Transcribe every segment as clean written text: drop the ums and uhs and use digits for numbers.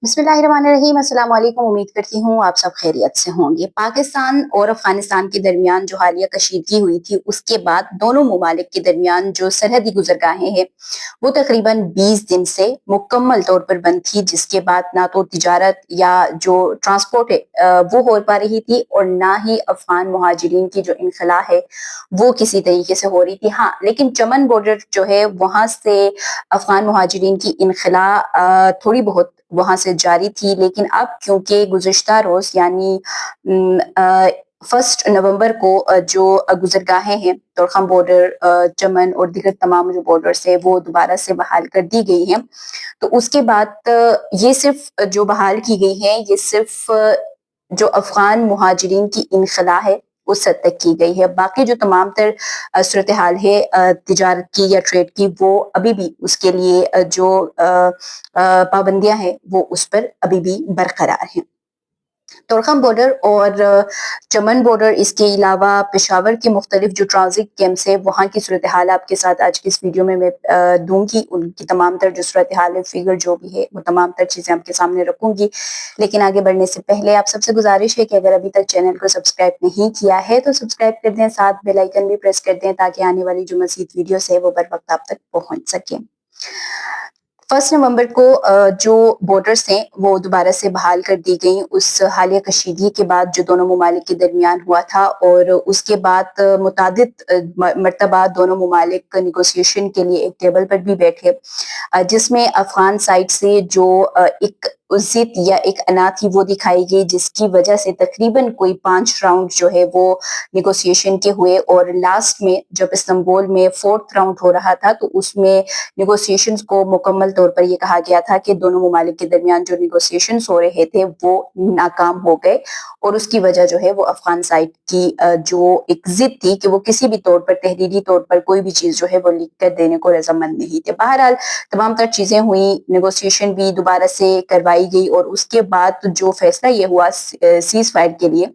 बिस्मिल्लाहिर्रहमानिर्रहीम। अस्सलाम वालेकुम। उम्मीद करती हूँ आप सब खैरियत से होंगे। पाकिस्तान और अफगानिस्तान के दरमियान जो हालिया कशीदगी हुई थी उसके बाद दोनों ममालिक के दरमियान जो सरहदी गुजरगाहें हैं वो तकरीबन 20 दिन से मुकम्मल तौर पर बंद थी, जिसके बाद ना तो तिजारत या जो ट्रांसपोर्ट है वो हो पा रही थी और ना ही अफगान मुहाजिरीन की जो इनखला है वो किसी तरीके से हो रही थी। हाँ, लेकिन चमन बॉर्डर जो है वहां से अफगान मुहाजिरीन की इनखला थोड़ी बहुत वहां से जारी थी, लेकिन अब क्योंकि गुज़िश्ता रोज यानी 1 नवंबर को जो गुजरगाहें हैं तोरखम बॉर्डर, चमन और दीगर तमाम जो बॉर्डर्स है वो दोबारा से बहाल कर दी गई हैं। तो उसके बाद ये सिर्फ जो बहाल की गई है ये सिर्फ जो अफगान मुहाजिरीन की इनखला है उस हद तक की गई है। बाकी जो तमाम तर सूरत हाल है तिजारत की या ट्रेड की वो अभी भी उसके लिए जो पाबंदियां हैं वो उस पर अभी भी बरकरार हैं। तोरखम बॉर्डर और चमन बॉर्डर, इसके अलावा पेशावर के मुख्तलिफ जो ट्रांजिट कैंप्स है वहाँ की सूरत हाल आपके साथ आज की इस वीडियो में मैं दूंगी। उनकी तमाम तर जो सूरत हाल है, फिगर जो भी है वो तमाम तर चीज़ें आपके सामने रखूंगी। लेकिन आगे बढ़ने से पहले आप सबसे गुजारिश है कि अगर अभी तक चैनल को सब्सक्राइब नहीं किया है तो सब्सक्राइब कर दें, साथ बेल आइकन भी प्रेस कर दें ताकि आने वाली जो मज़ीद वीडियोस है वो बर वक्त आप तक पहुंच सके। 1 नवंबर को जो बॉर्डर्स हैं वो दोबारा से बहाल कर दी गई उस हालिया कशीदगी के बाद जो दोनों ममालिक के दरमियान हुआ था, और उसके बाद मुतादिद मरतबा दोनों ममालिक निगोसिएशन के लिए एक टेबल पर भी बैठे, जिसमें अफगान साइड से जो एक जिद या एक अना थी वो दिखाई गई, जिसकी वजह से तकरीबन कोई 5 राउंड जो है वो निगोसिएशन के हुए, और लास्ट में जब इस्तांबुल में 4th राउंड हो रहा था तो उसमें निगोसिएशंस को मुकम्मल तौर पर ये कहा गया था कि दोनों ममालिक के दरमियान जो निगोसिएशंस हो रहे थे वो नाकाम हो गए, और उसकी वजह जो है वो अफगान साइड की जो एक जिद थी कि वो किसी भी तौर पर तहरीरी तौर पर कोई भी चीज जो है वो लिख कर देने को रजामंद नहीं थे। बहरहाल तमाम तर चीजें हुई, नेगोशिएशन भी दोबारा से करवाई गई, और उसके बाद जो फैसला ये हुआ सीज फायर के लिए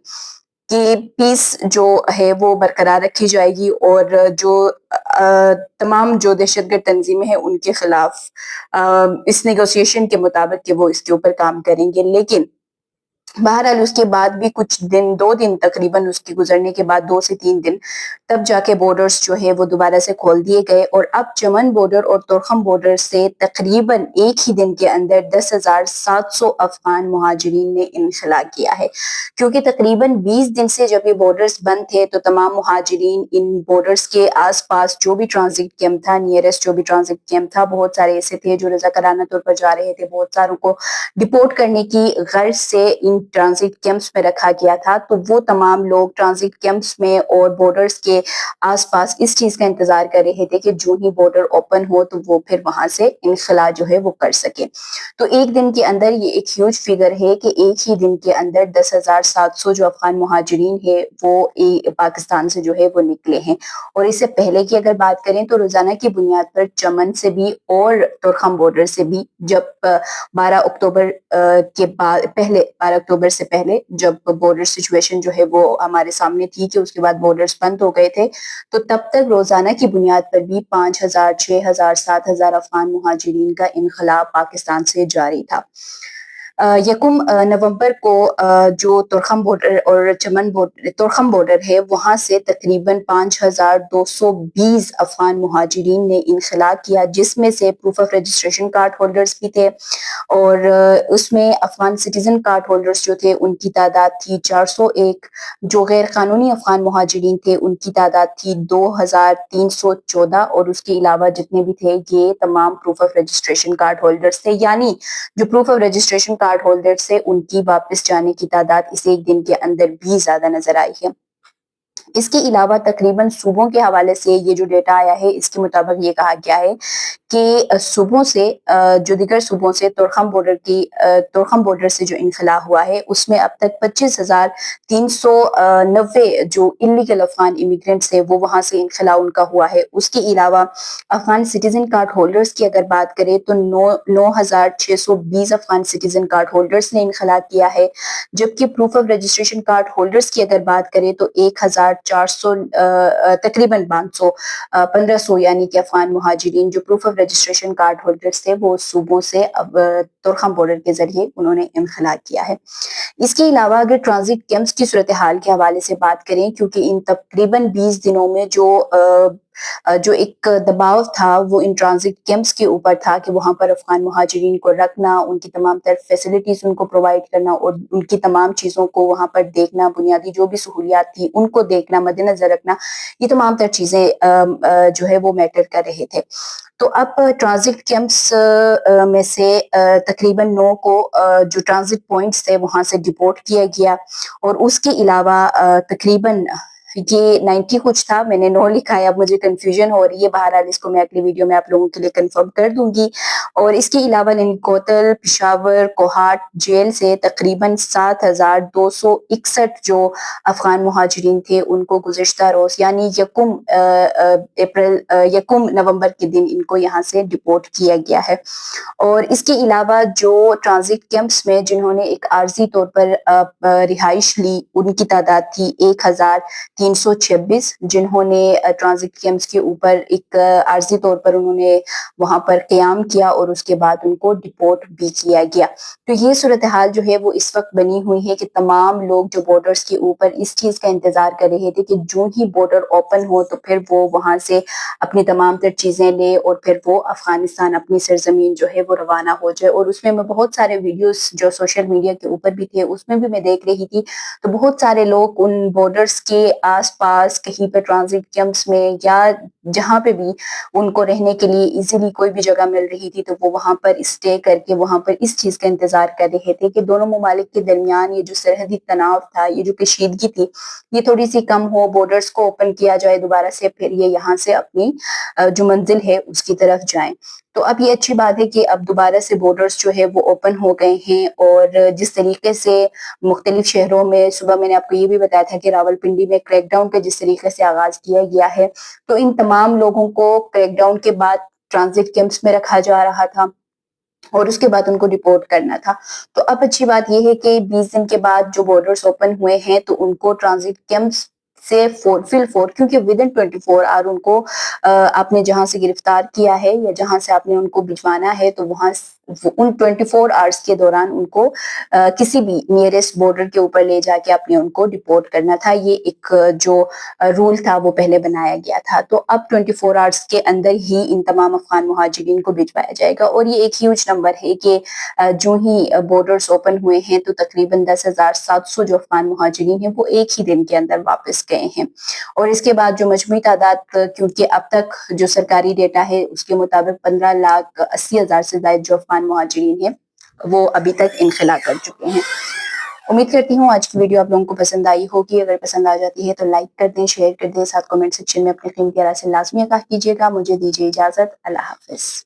कि पीस जो है वो बरकरार रखी जाएगी, और जो तमाम जो दहशतगर्द तंजीमें हैं उनके खिलाफ इस नेगोशिएशन के मुताबिक कि वो इसके ऊपर काम करेंगे। लेकिन बहरहाल उसके बाद भी कुछ दिन, 2 दिन तकरीबन उसके गुजरने के बाद, 2 से 3 दिन, तब जाके बॉर्डर्स जो है वो दोबारा से खोल दिए गए, और अब चमन बॉर्डर और तोरखम बॉर्डर से तकरीबन एक ही दिन के अंदर 10,700 अफगान मुहाजिरीन ने इनखला किया है। क्योंकि तकरीबन 20 दिन से जब ये बॉर्डर्स बंद थे तो तमाम मुहाजिरीन इन बॉर्डर्स के आसपास जो भी ट्रांजिट कैंप था, नियरेस्ट जो भी ट्रांजिट कैंप था, बहुत सारे ऐसे थे जो रजाकाराना तौर पर जा रहे थे, बहुत सारों को डिपोर्ट करने की गर्ज से इन ट्रांजिट कैंप्स में रखा गया था। तो वो तमाम लोग ट्रांजिट कैंप्स में और बॉर्डर्स के आसपास इस चीज का इंतजार कर रहे थे कि जो ही बॉर्डर ओपन हो तो वो फिर वहां से इनखला जो है वो कर सके। तो एक दिन के अंदर ये एक ह्यूज फिगर है कि एक ही दिन के अंदर 10,700 जो अफगान मुहाजिरीन है वो पाकिस्तान से जो है वो निकले हैं। और इससे पहले की अगर बात करें तो रोजाना की बुनियाद पर चमन से भी और तोरखम बॉर्डर से भी जब 12 अक्टूबर के बाद, पहले 12 अक्टूबर से पहले जब बॉर्डर सिचुएशन जो है वो हमारे सामने थी कि उसके बाद बॉर्डर्स बंद हो गए थे, तो तब तक रोजाना की बुनियाद पर भी 5,000, 6,000, 7,000 अफगान मुहाजिरीन का इनखला पाकिस्तान से जारी था। 1 नवंबर को जो तोरखम बॉर्डर और चमन बॉर्डर, तोरखम बॉर्डर है वहां से तकरीबन 5,220 अफगान मुहाजिरीन ने इनखला किया, जिसमें से proof of registration card holders भी थे, और उसमें अफगान सिटीजन कार्ड होल्डर्स जो थे उनकी तादाद थी 401, जो गैर कानूनी अफगान मुहाजिरीन थे उनकी तादाद थी 2,314, और उसके अलावा जितने भी थे ये तमाम proof of registration card holders थे। यानी जो proof of registration card holders से उनकी वापस जाने की तादाद इस एक दिन के अंदर भी ज्यादा नजर आई है। इसके अलावा तकरीबन सूबों के हवाले से ये जो डेटा आया है इसके मुताबिक ये कहा गया है कि सूबों से जो दिगर सूबों से तोरखम बॉर्डर से जो इनखला हुआ है उसमें अब तक 25,390 जो इलीगल अफगान इमिग्रेंट्स है वो वहां से इनखला उनका हुआ है। उसके अलावा अफगान सिटीजन कार्ड होल्डर्स की अगर बात करें तो 9,620 अफगान सिटीजन कार्ड होल्डर्स ने इनखला किया है, जबकि proof of registration card holders की अगर बात करें तो 1,400 तकरीबन 500 1500 यानी कि अफगान मुहाजिरीन जो proof of registration card holders थे वो सूबों से अब तोरखम बॉर्डर के जरिए उन्होंने इनखला किया है। इसके अलावा अगर ट्रांजिट कैंप्स की सूरत हाल के हवाले से बात करें, क्योंकि इन तकरीबन 20 दिनों में जो एक दबाव था वो इन ट्रांजिट कैंप्स के ऊपर था कि वहाँ पर अफगान मुहाजिरीन को रखना, उनकी तमाम तर फैसिलिटीज उनको प्रोवाइड करना और उनकी तमाम चीज़ों को वहाँ पर देखना, बुनियादी जो भी सहूलियात थी उनको देखना, मद्देनजर रखना, ये तमाम तर चीज़ें जो है वो मैटर कर रहे थे। तो अब ट्रांजिट कैंप्स में से तकरीबन 9 को जो ट्रांजिट पॉइंट्स थे वहाँ से डिपोर्ट किया गया, और उसके अलावा तकरीबन ये 90 कुछ था, मैंने 9 लिखा है, अब मुझे कंफ्यूजन हो रही है, बहरहाल इसको मैं अगली वीडियो में आप लोगों के लिए कंफर्म कर दूंगी। और इसके अलावा कोतल, पिशावर, कोहाट जेल से तकरीबन 7,261 जो अफगान मुहाजिरीन थे उनको गुज़िश्ता रोज़ यानी यकुम नवंबर के दिन इनको यहाँ से डिपोर्ट किया गया है। और इसके अलावा जो ट्रांजिट कैंप्स में जिन्होंने एक आर्जी तौर पर रिहाइश ली उनकी तादाद थी 1,326, जिन्होंने ट्रांजिट कैंप्स के ऊपर एक आर्जी तौर पर उन्होंने वहां पर क़याम किया और उसके बाद उनको डिपोर्ट भी किया गया। तो ये सूरत हाल जो है वो इस वक्त बनी हुई है कि तमाम लोग जो बॉर्डर्स के ऊपर इस चीज़ का इंतज़ार कर रहे थे कि जो ही बॉर्डर ओपन हो तो फिर वो वहां से अपनी तमाम तर चीज़ें ले और फिर वो अफगानिस्तान अपनी सरजमीन जो है वो रवाना हो जाए। और उसमें मैं बहुत सारे वीडियोस जो सोशल मीडिया के ऊपर भी थे उसमें भी मैं देख रही थी, तो बहुत सारे लोग उन बॉर्डर्स के आसपास कहीं पे ट्रांजिट कैंप्स में या जहाँ पे भी उनको रहने के लिए इजीली कोई भी जगह मिल रही थी तो वो वहां पर स्टे करके वहां पर इस चीज का इंतजार कर रहे थे कि दोनों ममालिक के दरमियान ये जो सरहदी तनाव था, ये जो कशीदगी थी, ये थोड़ी सी कम हो, बॉर्डर्स को ओपन किया जाए दोबारा से, फिर ये यहाँ से अपनी जो मंजिल है उसकी तरफ जाएं। तो अब ये अच्छी बात है कि अब दोबारा से बॉर्डर्स जो है वो ओपन हो गए हैं। और जिस तरीके से मुख्तलिफ शहरों में, सुबह मैंने आपको ये भी बताया था कि रावलपिंडी में क्रैकडाउन का जिस तरीके से आगाज किया गया है, तो इन तमाम लोगों को क्रैकडाउन के बाद ट्रांजिट कैंप्स में रखा जा रहा था और उसके बाद उनको डिपोर्ट करना था। तो अब अच्छी बात यह है कि 20 दिन के बाद जो बॉर्डर्स ओपन हुए हैं तो उनको ट्रांजिट कैंप्स से क्योंकि विद इन 24 आवर उनको आपने जहां से गिरफ्तार किया है या जहां से आपने उनको भिजवाना है तो वहां उन 24 आवर्स के दौरान उनको किसी भी नियरेस्ट बॉर्डर के ऊपर ले जाके आपने उनको डिपोर्ट करना था। ये एक जो रूल था वो पहले बनाया गया था। तो अब 24 आवर्स के अंदर ही इन तमाम अफगान मुहाजिरीन को भिजवाया जाएगा। और ये एक ह्यूज नंबर है कि जो ही बॉर्डर्स ओपन हुए हैं तो तकरीबन 10,700 जो अफगान मुहाजिरीन हैं वो एक ही दिन के अंदर वापस गए हैं। और इसके बाद जो मजमूई तादाद, क्योंकि अब तक जो सरकारी डेटा है उसके मुताबिक 15,80,000 से ज्यादा जो अफगान मुहाजिरीन हैं वो अभी तक इनखला कर चुके हैं। उम्मीद करती हूँ आज की वीडियो आप लोगों को पसंद आई होगी। अगर पसंद आ जाती है तो लाइक कर दें, शेयर कर दें, साथ कमेंट सेक्शन में अपने कीमती राय से लाजमी आगाह कीजिएगा। मुझे दीजिए इजाजत। अल्लाह हाफिज।